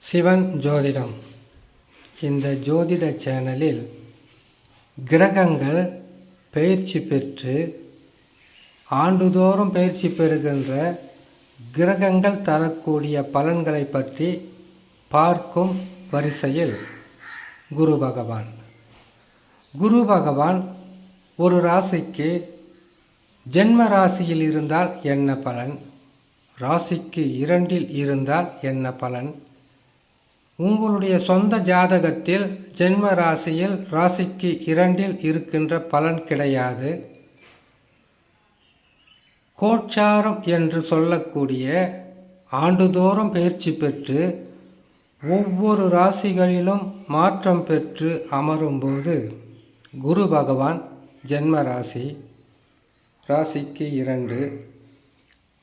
சிவன் ஜோதிடம். இந்த ஜோதிட சேனலில் கிரகங்கள் பயிற்சி பெற்று ஆண்டுதோறும் பயிற்சி பெறுகின்ற கிரகங்கள் தரக்கூடிய பலன்களை பற்றி பார்க்கும் வரிசையில் குரு பகவான் ஒரு ராசிக்கு ஜென்ம ராசியில் இருந்தால் என்ன பலன், ராசிக்கு 2இல் இருந்தால் என்ன பலன், உங்களுடைய சொந்த ஜாதகத்தில் ஜென்ம ராசியில் ராசிக்கு 2இல் இருக்கின்ற பலன் கிடையாது. கோச்சாரம் என்று சொல்லக்கூடிய ஆண்டுதோறும் பயிற்சி பெற்று ஒவ்வொரு ராசிகளிலும் மாற்றம் பெற்று அமரும்போது குரு பகவான் ஜென்ம ராசிக்கு 2,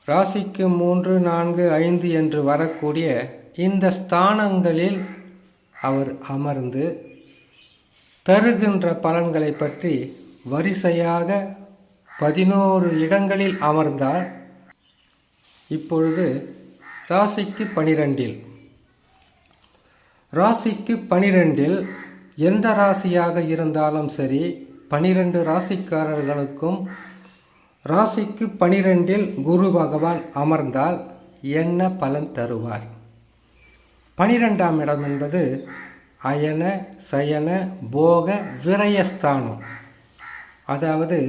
ராசிக்கு 3, 4, 5 என்று வரக்கூடிய இந்த ஸ்தானங்களில் அவர் அமர்ந்து தருகின்ற பலன்களை பற்றி வரிசையாக 11 இடங்களில் அமர்ந்தால் இப்பொழுது ராசிக்கு 12இல் எந்த ராசியாக இருந்தாலும் சரி 12 ராசிக்காரர்களுக்கும் ராசிக்கு 12இல் குரு பகவான் அமர்ந்தால் என்ன பலன் தருவார்? 12ஆம் இடம் என்பது அயன சயன போக விரயஸ்தானம். அதாவது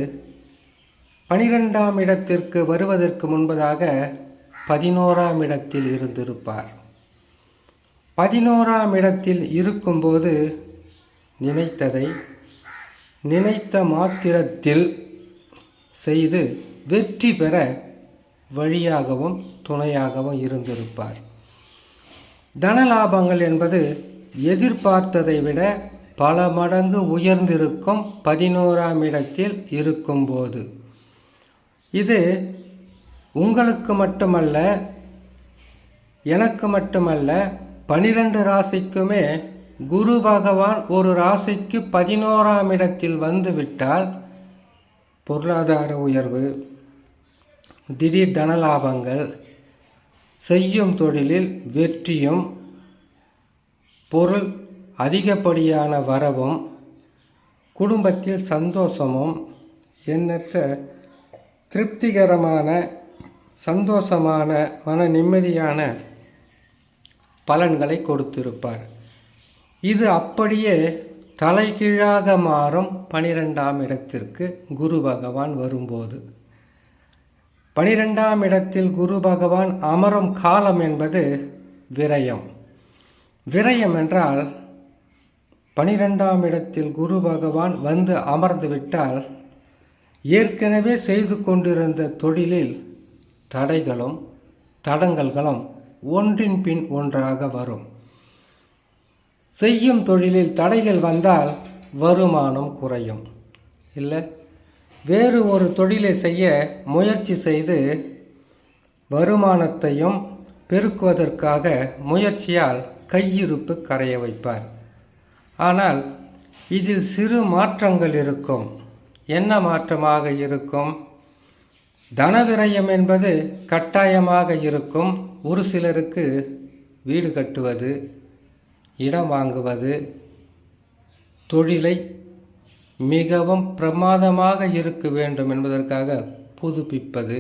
12ஆம் இடத்திற்கு வருவதற்கு முன்பதாக 11ஆம் இடத்தில் இருந்திருப்பார். 11ஆம் இடத்தில் இருக்கும்போது நினைத்ததை நினைத்த மாத்திரத்தில் செய்து வெற்றி பெற வழியாகவும் துணையாகவும் இருந்திருப்பார். தனலாபங்கள் என்பது எதிர்பார்த்ததை விட பல மடங்கு உயர்ந்திருக்கும் 11ஆம் இடத்தில் இருக்கும்போது. இது உங்களுக்கு மட்டுமல்ல, எனக்கு மட்டுமல்ல, 12 ராசிக்குமே குரு பகவான் ஒரு ராசிக்கு 11ஆம் இடத்தில் வந்துவிட்டால் பொருளாதார உயர்வு, திடீர் தனலாபங்கள், செய்யும் தொழிலில் வெற்றியும், பொருள் அதிகப்படியான வரவும், குடும்பத்தில் சந்தோஷமும், எண்ணற்ற திருப்திகரமான சந்தோஷமான மன நிம்மதியான பலன்களை கொடுத்திருப்பார். இது அப்படியே தலைகீழாக மாறும் 12ஆம் இடத்திற்கு குரு பகவான் வரும்போது. 12ஆம் இடத்தில் குரு பகவான் அமரும் காலம் என்பது விரயம். விரயம் என்றால் 12ஆம் இடத்தில் குரு பகவான் வந்து அமர்ந்து விட்டால் ஏற்கனவே செய்து கொண்டிருந்த தொழிலில் தடைகளும் தடங்கல்களும் ஒன்றின் பின் ஒன்றாக வரும். செய்யும் தொழிலில் தடைகள் வந்தால் வருமானம் குறையும். இல்லை, வேறு ஒரு தொழிலை செய்ய முயற்சி செய்து வருமானத்தையும் பெருக்குவதற்காக முயற்சியால் கையிருப்பு கரைய வைப்பார். ஆனால் இதில் சிறு மாற்றங்கள் இருக்கும். என்ன மாற்றமாக இருக்கும்? தனவிரயம் என்பது கட்டாயமாக இருக்கும். ஒரு சிலருக்கு வீடு கட்டுவது, இடம் வாங்குவது, தொழிலை மிகவும் பிரமாதமாக இருக்க வேண்டும் என்பதற்காக புதுப்பிப்பது,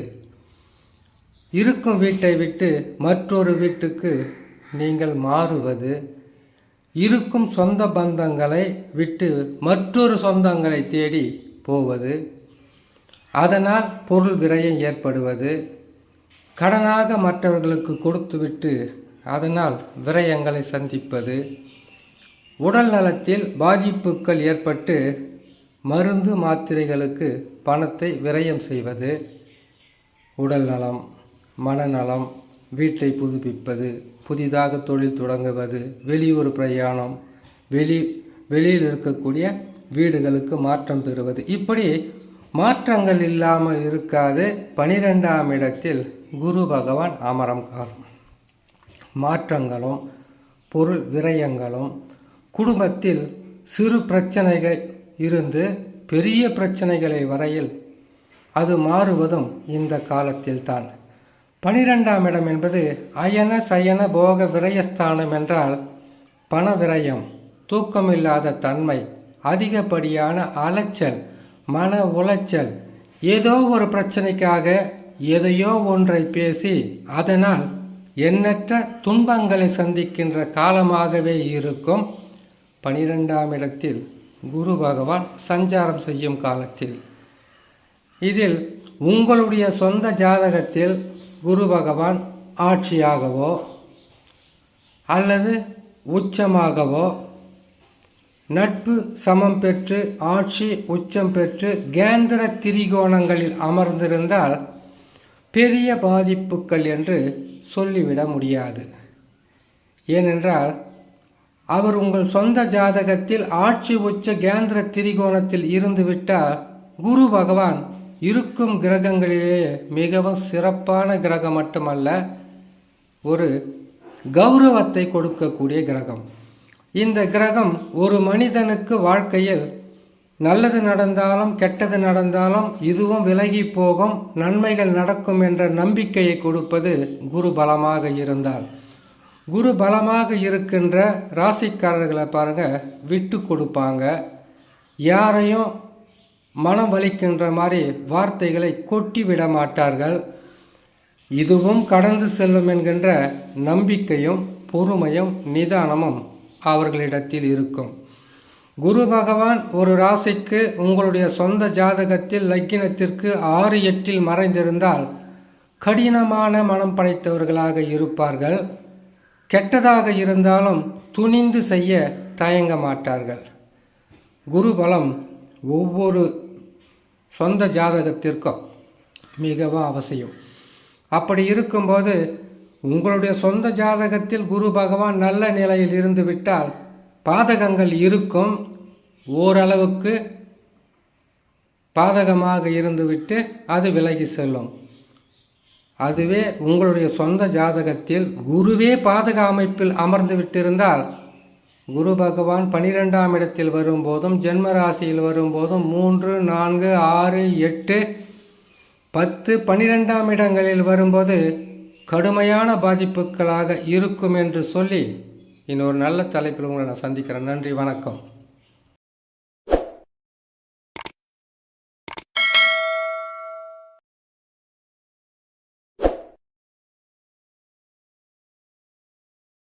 இருக்கும் வீட்டை விட்டு மற்றொரு வீட்டுக்கு நீங்கள் மாறுவது, இருக்கும் சொந்த பந்தங்களை விட்டு மற்றொரு சொந்தங்களை தேடி போவது, அதனால் பொருள் விரயம் ஏற்படுவது, கடனாக மற்றவர்களுக்கு கொடுத்துவிட்டு அதனால் விரயங்களை சந்திப்பது, உடல் நலத்தில் பாதிப்புகள் ஏற்பட்டு மருந்து மாத்திரைகளுக்கு பணத்தை விரயம் செய்வது, உடல் நலம், மனநலம், வீட்டை புதுப்பிப்பது, புதிதாக தொழில் தொடங்குவது, வெளியூர் பிரயாணம், வெளியில் இருக்கக்கூடிய வீடுகளுக்கு மாற்றம் பெறுவது, இப்படி மாற்றங்கள் இல்லாமல் இருக்காது 12ஆம் இடத்தில் குரு பகவான் அமரும் காலம். மாற்றங்களும் பொருள் விரயங்களும், குடும்பத்தில் சிறு பிரச்சனைகள் இருந்து பெரிய பிரச்சனைகளை வரையில் அது மாறுவதும் இந்த காலத்தில்தான். 12ஆம் இடம் என்பது அயன சயன போக விரயஸ்தானம் என்றால் பண விரயம், தூக்கமில்லாத தன்மை, அதிகப்படியான அலைச்சல், மன உளைச்சல், ஏதோ ஒரு பிரச்சனைக்காக எதையோ ஒன்றை பேசி அதனால் எண்ணற்ற துன்பங்களை சந்திக்கின்ற காலமாகவே இருக்கும் 12ஆம் இடத்தில் குரு பகவான் சஞ்சாரம் செய்யும் காலத்தில். இதில் உங்களுடைய சொந்த ஜாதகத்தில் குரு பகவான் ஆட்சியாகவோ அல்லது உச்சமாகவோ நட்பு சமம் பெற்று ஆட்சி உச்சம் பெற்று கேந்திர திரிகோணங்களில் அமர்ந்திருந்தால் பெரிய பாதிப்புகள் என்று சொல்லிவிட முடியாது. ஏனென்றால் அவர் உங்கள் சொந்த ஜாதகத்தில் ஆட்சி உச்ச கேந்திர திரிகோணத்தில் இருந்துவிட்டால் குரு பகவான் இருக்கும் கிரகங்களிலே மிகவும் சிறப்பான கிரகம் மட்டுமல்ல, ஒரு கௌரவத்தை கொடுக்கக்கூடிய கிரகம். இந்த கிரகம் ஒரு மனிதனுக்கு வாழ்க்கையில் நல்லது நடந்தாலும் கெட்டது நடந்தாலும் இதுவும் விலகி போகும், நன்மைகள் நடக்கும் என்ற நம்பிக்கையை கொடுப்பது குரு பலமாக இருந்தால். குரு பலமாக இருக்கின்ற ராசிக்காரர்களை பாருங்கள், விட்டு கொடுப்பாங்க, யாரையும் மனம் வலிக்கின்ற மாதிரி வார்த்தைகளை கொட்டி விட மாட்டார்கள். இதுவும் கடந்து செல்லும் என்கின்ற நம்பிக்கையும் பொறுமையும் நிதானமும் அவர்களிடத்தில் இருக்கும். குரு பகவான் ஒரு ராசிக்கு உங்களுடைய சொந்த ஜாதகத்தில் லக்கினத்திற்கு 6-8 மறைந்திருந்தால் கடினமான மனம் படைத்தவர்களாக இருப்பார்கள். கெட்டதாக இருந்தாலும் துணிந்து செய்ய தயங்க மாட்டார்கள். குரு பலம் ஒவ்வொரு சொந்த ஜாதகத்திற்கும் மிகவும் அவசியம். அப்படி இருக்கும்போது உங்களுடைய சொந்த ஜாதகத்தில் குரு பகவான் நல்ல நிலையில் இருந்து விட்டால் பாதகங்கள் இருக்கும், ஓரளவுக்கு பாதகமாக இருந்துவிட்டு அது விலகி செல்லும். அதுவே உங்களுடைய சொந்த ஜாதகத்தில் குருவே பாதக அமைப்பில் அமர்ந்து விட்டிருந்தால் குரு பகவான் 12ஆம் இடத்தில் வரும்போதும் ஜென்ம ராசியில் வரும்போதும் 3, 4, 6, 8, 10, 12ஆம் இடங்களில் வரும்போது கடுமையான பாதிப்புகளாக இருக்கும் என்று சொல்லி இன்னொரு நல்ல தலைப்பில் உங்களை நான் சந்திக்கிறேன். நன்றி, வணக்கம்.